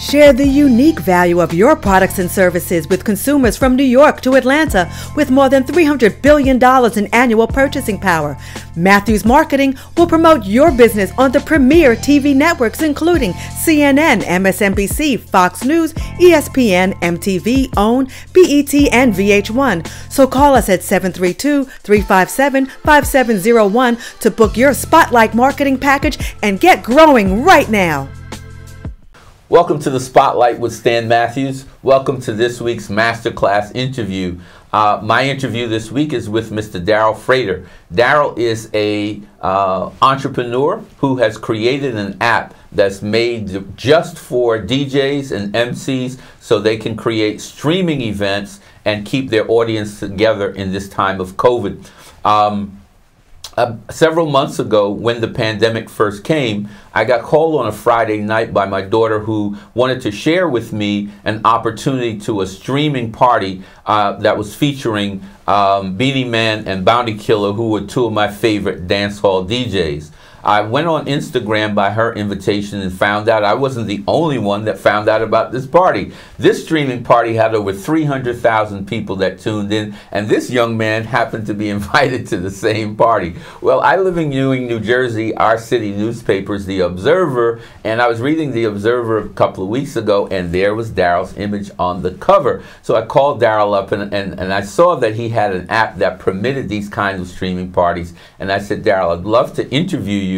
Share the unique value of your products and services with consumers from New York to Atlanta with more than $300 billion in annual purchasing power. Matthews Marketing will promote your business on the premier TV networks including CNN, MSNBC, Fox News, ESPN, MTV, OWN, BET, and VH1. So call us at 732-357-5701 to book your Spotlight marketing package and get growing right now. Welcome to the Spotlight with Stan Matthews. Welcome to this week's Masterclass interview. My interview this week is with Mr. Darrel Frater. Darrel is a entrepreneur who has created an app that's made just for DJs and MCs so they can create streaming events and keep their audience together in this time of COVID. Several months ago, when the pandemic first came, I got called on a Friday night by my daughter who wanted to share with me an opportunity to a streaming party that was featuring Beanie Man and Bounty Killer, who were two of my favorite dance hall DJs. I went on Instagram by her invitation and found out I wasn't the only one that found out about this party. This streaming party had over 300,000 people that tuned in, and this young man happened to be invited to the same party. Well, I live in Ewing, New Jersey. Our city newspaper is The Observer, and I was reading The Observer a couple of weeks ago, and there was Darrel's image on the cover. So I called Darrel up, and I saw that he had an app that permitted these kinds of streaming parties, and I said, Darrel, I'd love to interview you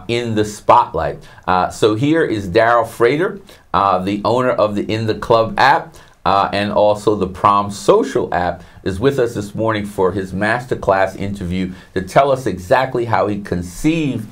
in the Spotlight. So here is Darrel Frater, the owner of the In the Club app and also the Prom Social app, is with us this morning for his masterclass interview to tell us exactly how he conceived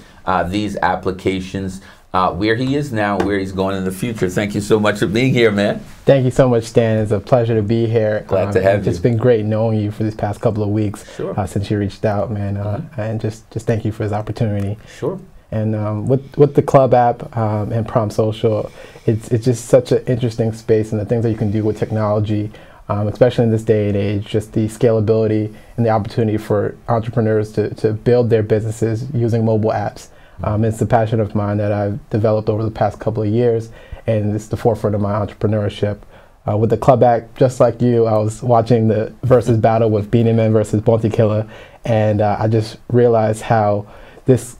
these applications, where he is now, where he's going in the future. Thank you so much for being here, man. Thank you so much, Stan. It's a pleasure to be here. Glad to have you. It's been great knowing you for these past couple of weeks. Sure. Since you reached out, man. And just thank you for this opportunity. Sure. And with the Club app and Prom Social, it's just such an interesting space, and the things that you can do with technology, especially in this day and age, just the scalability and the opportunity for entrepreneurs to build their businesses using mobile apps. It's a passion of mine that I've developed over the past couple of years, and it's the forefront of my entrepreneurship. With the Club app, just like you, I was watching the versus battle with Beanie Man versus Bounty Killer, and I just realized how this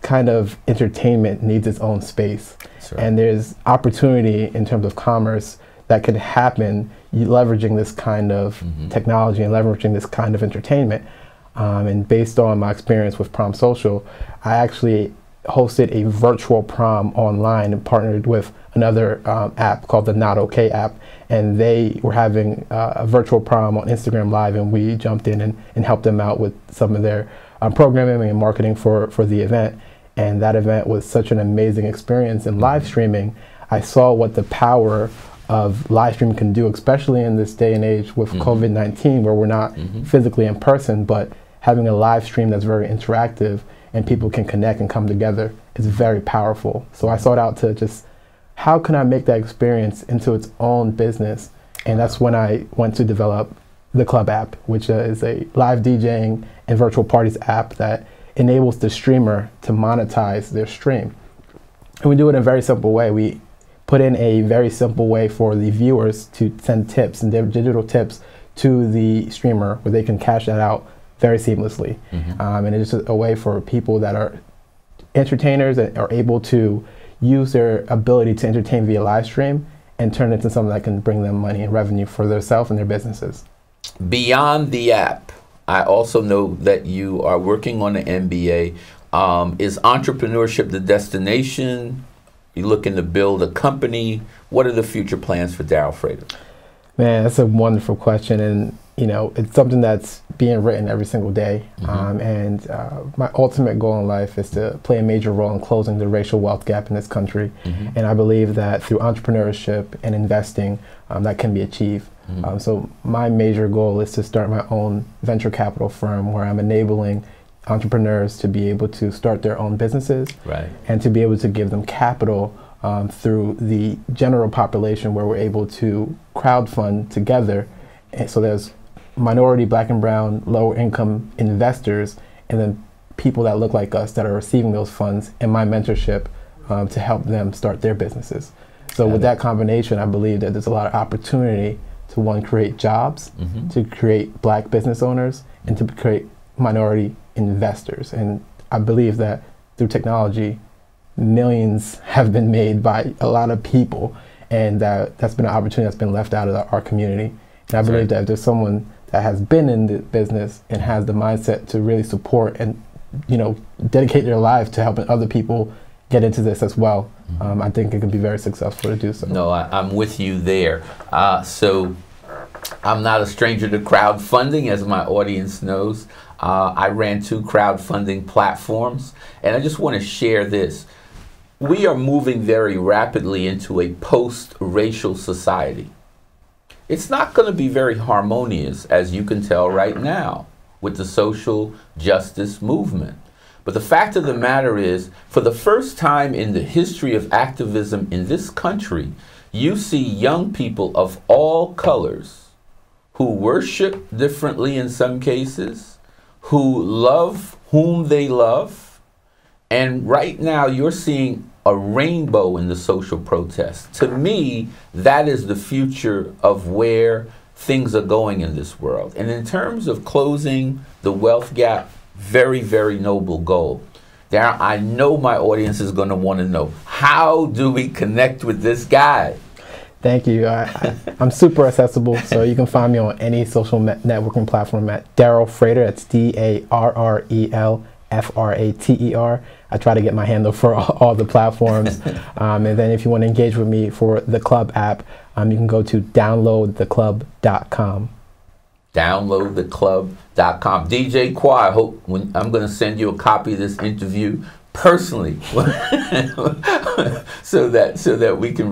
kind of entertainment needs its own space. Right. And there's opportunity in terms of commerce that can happen leveraging this kind of technology and leveraging this kind of entertainment. And based on my experience with Prom Social, I actually hosted a virtual prom online and partnered with another app called the Not Okay app, and they were having a virtual prom on Instagram Live, and we jumped in and helped them out with some of their programming and marketing for the event. And that event was such an amazing experience. In live streaming, I saw what the power of live streaming can do, especially in this day and age with COVID-19, where we're not physically in person, but having a live stream that's very interactive and people can connect and come together is very powerful. So I sought out to just, how can I make that experience into its own business? And that's when I went to develop the Club app, which is a live DJing and virtual parties app that enables the streamer to monetize their stream. And we do it in a very simple way. We put in a very simple way for the viewers to send tips and their digital tips to the streamer where they can cash that out very seamlessly. And it's just a way for people that are entertainers that are able to use their ability to entertain via live stream and turn it into something that can bring them money and revenue for themselves and their businesses. Beyond the app, I also know that you are working on an MBA. Is entrepreneurship the destination? You looking to build a company? What are the future plans for Darrel Frater? Man, that's a wonderful question, and you know, it's something that's being written every single day. And my ultimate goal in life is to play a major role in closing the racial wealth gap in this country. And I believe that through entrepreneurship and investing, that can be achieved. So my major goal is to start my own venture capital firm where I'm enabling entrepreneurs to be able to start their own businesses, and to be able to give them capital through the general population, where we're able to crowdfund together. And so there's minority, black and brown, lower income investors, and then people that look like us that are receiving those funds in my mentorship to help them start their businesses. So with that combination, I believe that there's a lot of opportunity to, one, create jobs, to create black business owners, and to create minority investors. And I believe that through technology, millions have been made by a lot of people, and that's been an opportunity that's been left out of our community. And I believe that if there's someone that has been in the business and has the mindset to really support and, you know, dedicate their life to helping other people get into this as well, I think it could be very successful to do so. No, I'm with you there. So I'm not a stranger to crowdfunding, as my audience knows. I ran 2 crowdfunding platforms, and I just want to share this. We are moving very rapidly into a post-racial society. It's not going to be very harmonious, as you can tell right now, with the social justice movement. But the fact of the matter is, for the first time in the history of activism in this country, you see young people of all colors who worship differently in some cases, who love whom they love, and right now you're seeing a rainbow in the social protests. To me, that is the future of where things are going in this world. And in terms of closing the wealth gap, very, very noble goal. Darrel, I know my audience is going to want to know, how do we connect with this guy? Thank you. I'm super accessible, so you can find me on any social networking platform at Darrel Frater. That's DARREL FRATER. I try to get my handle for all the platforms. And then if you want to engage with me for the Club app, you can go to downloadtheclub.com. Downloadtheclub.com. DJ Qua, I hope I'm going to send you a copy of this interview personally so that we can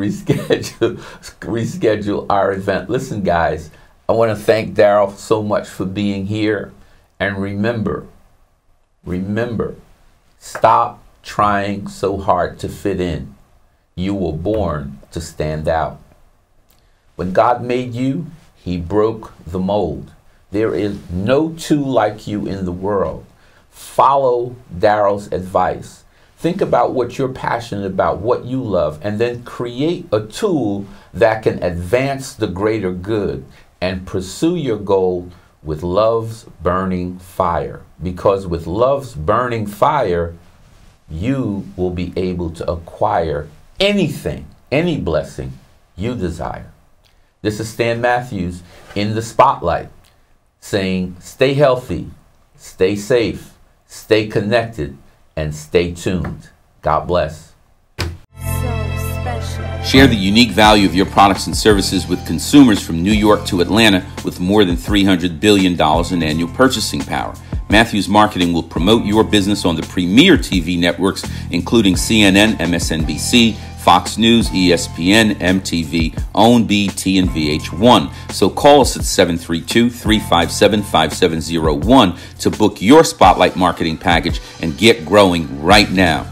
reschedule our event. Listen, guys, I want to thank Darrel so much for being here. And remember, stop trying so hard to fit in. You were born to stand out. When God made you, He broke the mold. There is no 2 like you in the world. Follow Darrel's advice. Think about what you're passionate about, what you love, and then create a tool that can advance the greater good and pursue your goal with love's burning fire. Because with love's burning fire, you will be able to acquire anything, any blessing you desire. This is Stan Matthews in the Spotlight, saying stay healthy, stay safe, stay connected, and stay tuned. God bless. Share the unique value of your products and services with consumers from New York to Atlanta with more than $300 billion in annual purchasing power. Matthews Marketing will promote your business on the premier TV networks, including CNN, MSNBC, Fox News, ESPN, MTV, OWN, BT, and VH1. So call us at 732-357-5701 to book your Spotlight marketing package and get growing right now.